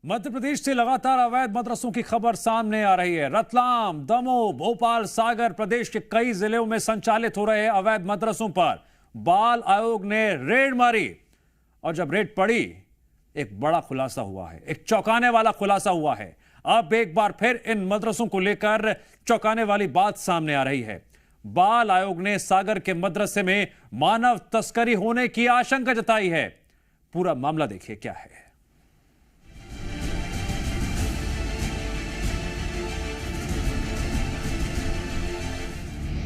मध्य प्रदेश से लगातार अवैध मदरसों की खबर सामने आ रही है। रतलाम, दमोह, भोपाल, सागर, प्रदेश के कई जिलों में संचालित हो रहे अवैध मदरसों पर बाल आयोग ने रेड मारी और जब रेड पड़ी एक बड़ा खुलासा हुआ है, एक चौंकाने वाला खुलासा हुआ है। अब एक बार फिर इन मदरसों को लेकर चौंकाने वाली बात सामने आ रही है। बाल आयोग ने सागर के मदरसे में मानव तस्करी होने की आशंका जताई है। पूरा मामला देखिए क्या है।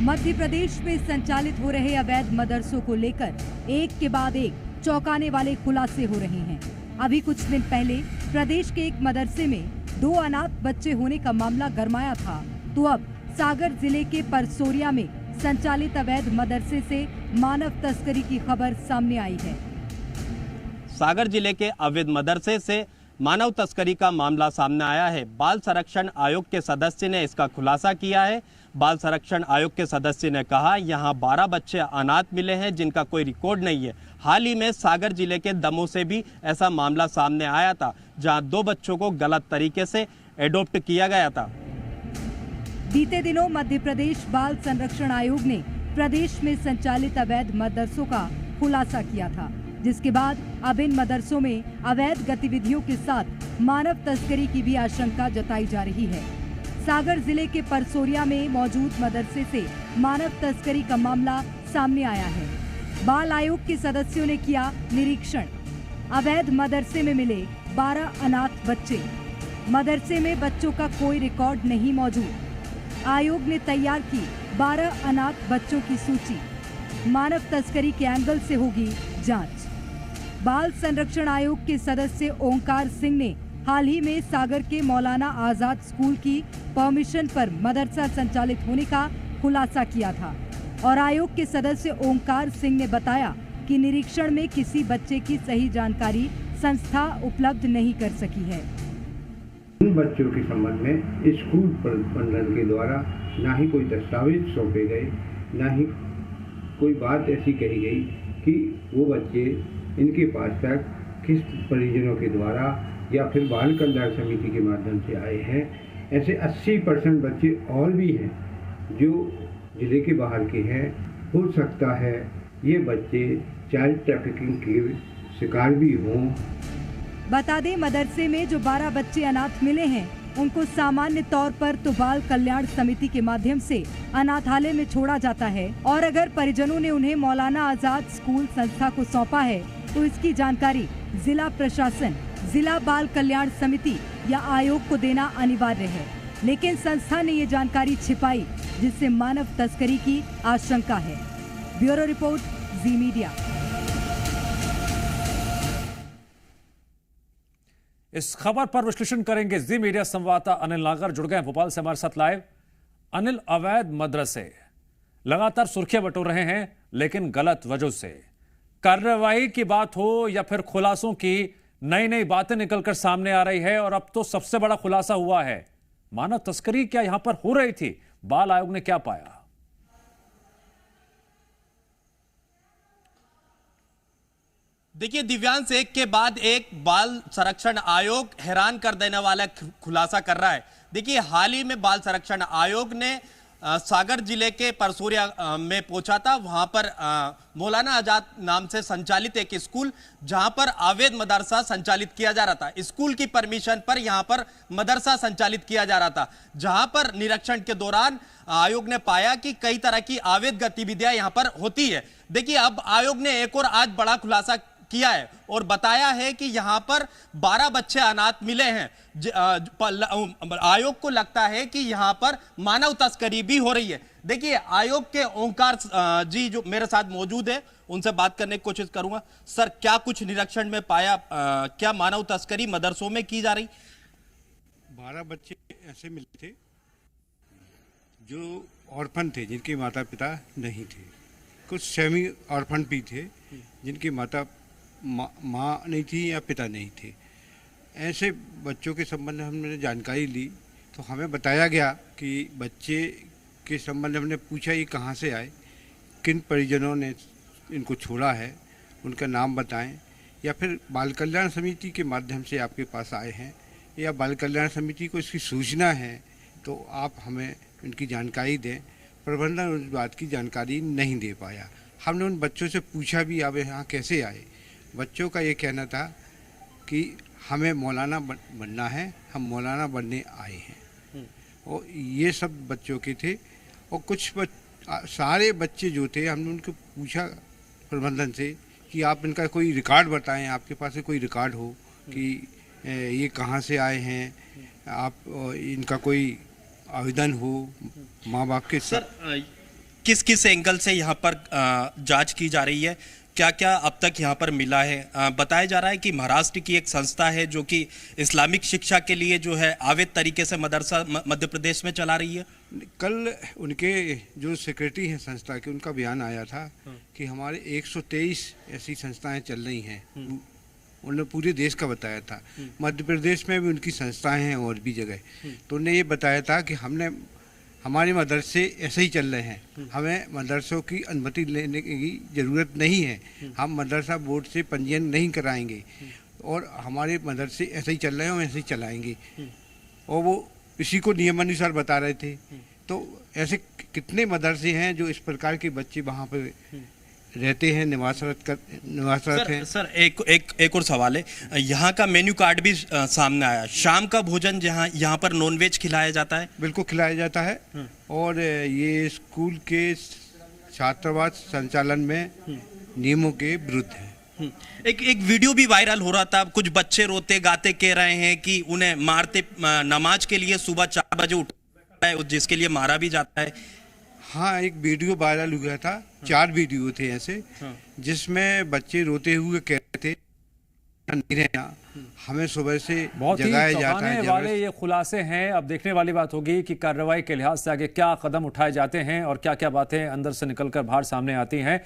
मध्य प्रदेश में संचालित हो रहे अवैध मदरसों को लेकर एक के बाद एक चौंकाने वाले खुलासे हो रहे हैं। अभी कुछ दिन पहले प्रदेश के एक मदरसे में 2 अनाथ बच्चे होने का मामला गरमाया था, तो अब सागर जिले के परसोरिया में संचालित अवैध मदरसे से मानव तस्करी की खबर सामने आई है। सागर जिले के अवैध मदरसे से मानव तस्करी का मामला सामने आया है। बाल संरक्षण आयोग के सदस्य ने इसका खुलासा किया है। बाल संरक्षण आयोग के सदस्य ने कहा यहाँ 12 बच्चे अनाथ मिले हैं जिनका कोई रिकॉर्ड नहीं है। हाल ही में सागर जिले के दमोह से भी ऐसा मामला सामने आया था, जहां 2 बच्चों को गलत तरीके से एडॉप्ट किया गया था। बीते दिनों मध्य प्रदेश बाल संरक्षण आयोग ने प्रदेश में संचालित अवैध मदरसों का खुलासा किया था, जिसके बाद अब इन मदरसों में अवैध गतिविधियों के साथ मानव तस्करी की भी आशंका जताई जा रही है। सागर जिले के परसोरिया में मौजूद मदरसे से मानव तस्करी का मामला सामने आया है। बाल आयोग के सदस्यों ने किया निरीक्षण। अवैध मदरसे में मिले 12 अनाथ बच्चे। मदरसे में बच्चों का कोई रिकॉर्ड नहीं मौजूद। आयोग ने तैयार की 12 अनाथ बच्चों की सूची। मानव तस्करी के एंगल से होगी जांच। बाल संरक्षण आयोग के सदस्य ओंकार सिंह ने हाल ही में सागर के मौलाना आजाद स्कूल की परमिशन पर मदरसा संचालित होने का खुलासा किया था और आयोग के सदस्य ओंकार सिंह ने बताया कि निरीक्षण में किसी बच्चे की सही जानकारी संस्था उपलब्ध नहीं कर सकी है। इन बच्चों के संबंध में स्कूल प्रबंधन के द्वारा ना ही कोई दस्तावेज सौंपे गए, ना ही कोई बात ऐसी कही गई कि वो बच्चे इनके पास तक किस परिजनों के द्वारा या फिर बाल कल्याण समिति के माध्यम से आए हैं। ऐसे 80% बच्चे और भी हैं जो जिले के बाहर के हैं। हो सकता है ये बच्चे चाइल्ड ट्रैफिकिंग के शिकार भी हों। बता दें, मदरसे में जो 12 बच्चे अनाथ मिले हैं उनको सामान्य तौर पर तो बाल कल्याण समिति के माध्यम से अनाथालय में छोड़ा जाता है और अगर परिजनों ने उन्हें मौलाना आजाद स्कूल संस्था को सौंपा है तो इसकी जानकारी जिला प्रशासन, जिला बाल कल्याण समिति या आयोग को देना अनिवार्य है। लेकिन संस्था ने ये जानकारी छिपाई, जिससे मानव तस्करी की आशंका है। ब्यूरो रिपोर्ट, जी मीडिया। इस खबर पर विश्लेषण करेंगे जी मीडिया संवाददाता अनिल नागर, जुड़ गए भोपाल से हमारे साथ लाइव। अनिल, अवैध मदरसे लगातार सुर्खियां बटोर रहे हैं, लेकिन गलत वजह से। कार्रवाई की बात हो या फिर खुलासों की, नई नई बातें निकलकर सामने आ रही है और अब तो सबसे बड़ा खुलासा हुआ है। मानव तस्करी क्या यहां पर हो रही थी? बाल आयोग ने क्या पाया? देखिए दिव्यांश, एक के बाद एक बाल संरक्षण आयोग हैरान कर देने वाला खुलासा कर रहा है। देखिए हाल ही में बाल संरक्षण आयोग ने सागर जिले के परसोरिया में पहुंचा था। वहां पर मौलाना आजाद नाम से संचालित एक स्कूल, जहां पर अवैध मदरसा संचालित किया जा रहा था। स्कूल की परमिशन पर यहां पर मदरसा संचालित किया जा रहा था, जहां पर निरीक्षण के दौरान आयोग ने पाया कि कई तरह की अवैध गतिविधियां यहां पर होती है। देखिए अब आयोग ने एक और आज बड़ा खुलासा किया है और बताया है कि यहां पर 12 बच्चे अनाथ मिले हैं। आयोग को लगता है कि यहां पर मानव तस्करी भी हो रही है। देखिए आयोग के ओंकार जी जो मेरे साथ मौजूद है, उनसे बात करने की कोशिश करूंगा। सर, क्या कुछ निरीक्षण में पाया? क्या मानव तस्करी मदरसों में की जा रही? 12 बच्चे ऐसे मिले थे जो ऑर्फन थे, जिनके माता पिता नहीं थे। कुछ सेमी ऑर्फन भी थे जिनकी माता माँ नहीं थी या पिता नहीं थे। ऐसे बच्चों के संबंध में हमने जानकारी ली तो हमें बताया गया कि बच्चे के संबंध में हमने पूछा ये कहाँ से आए, किन परिजनों ने इनको छोड़ा है, उनका नाम बताएं, या फिर बाल कल्याण समिति के माध्यम से आपके पास आए हैं, या बाल कल्याण समिति को इसकी सूचना है तो आप हमें उनकी जानकारी दें। प्रबंधन उस बात की जानकारी नहीं दे पाया। हमने उन बच्चों से पूछा भी आप यहाँ कैसे आए। बच्चों का ये कहना था कि हमें मौलाना बनना है, हम मौलाना बनने आए हैं। और ये सब बच्चों के थे। और कुछ सारे बच्चे जो थे, हमने उनको पूछा प्रबंधन से कि आप इनका कोई रिकॉर्ड बताएं, आपके पास कोई रिकॉर्ड हो कि ये कहाँ से आए हैं, आप इनका कोई आवेदन हो माँ बाप के साथ। सर, किस किस एंगल से यहाँ पर जांच की जा रही है, क्या क्या अब तक यहाँ पर मिला है? बताया जा रहा है कि महाराष्ट्र की एक संस्था है जो कि इस्लामिक शिक्षा के लिए जो है अवैध तरीके से मदरसा मध्य प्रदेश में चला रही है। कल उनके जो सेक्रेटरी हैं संस्था के, उनका बयान आया था कि हमारे 123 ऐसी संस्थाएं चल रही हैं। उन्होंने पूरे देश का बताया था। मध्य प्रदेश में भी उनकी संस्थाएं हैं और भी जगह। तो उन्होंने ये बताया था कि हमारे मदरसे ऐसे ही चल रहे हैं, हमें मदरसों की अनुमति लेने की ज़रूरत नहीं है, हम मदरसा बोर्ड से पंजीयन नहीं कराएंगे और हमारे मदरसे ऐसे ही चल रहे हैं, हम ऐसे ही चलाएंगे। और वो इसी को नियमानुसार बता रहे थे। तो ऐसे कितने मदरसे हैं जो इस प्रकार के बच्चे वहाँ पर रहते हैं, निवासरत हैं। सर एक और सवाल है, यहाँ का मेन्यू कार्ड भी सामने आया। शाम का भोजन जहाँ यहाँ पर नॉनवेज खिलाया जाता है? बिल्कुल खिलाया जाता है। और ये स्कूल के छात्रावास संचालन में नियमों के विरुद्ध है। एक वीडियो भी वायरल हो रहा था, कुछ बच्चे रोते गाते कह रहे हैं कि उन्हें मारते, नमाज के लिए सुबह 4 बजे उठा है, जिसके लिए मारा भी जाता है। हाँ, एक वीडियो वायरल हुआ था, 4 वीडियो थे ऐसे, जिसमें बच्चे रोते हुए कह रहे थे नहीं रहना, हमें सुबह से जगाया जाता है। वाले ये खुलासे हैं। अब देखने वाली बात होगी कि कार्रवाई के लिहाज से आगे क्या कदम उठाए जाते हैं और क्या क्या बातें अंदर से निकलकर बाहर सामने आती हैं।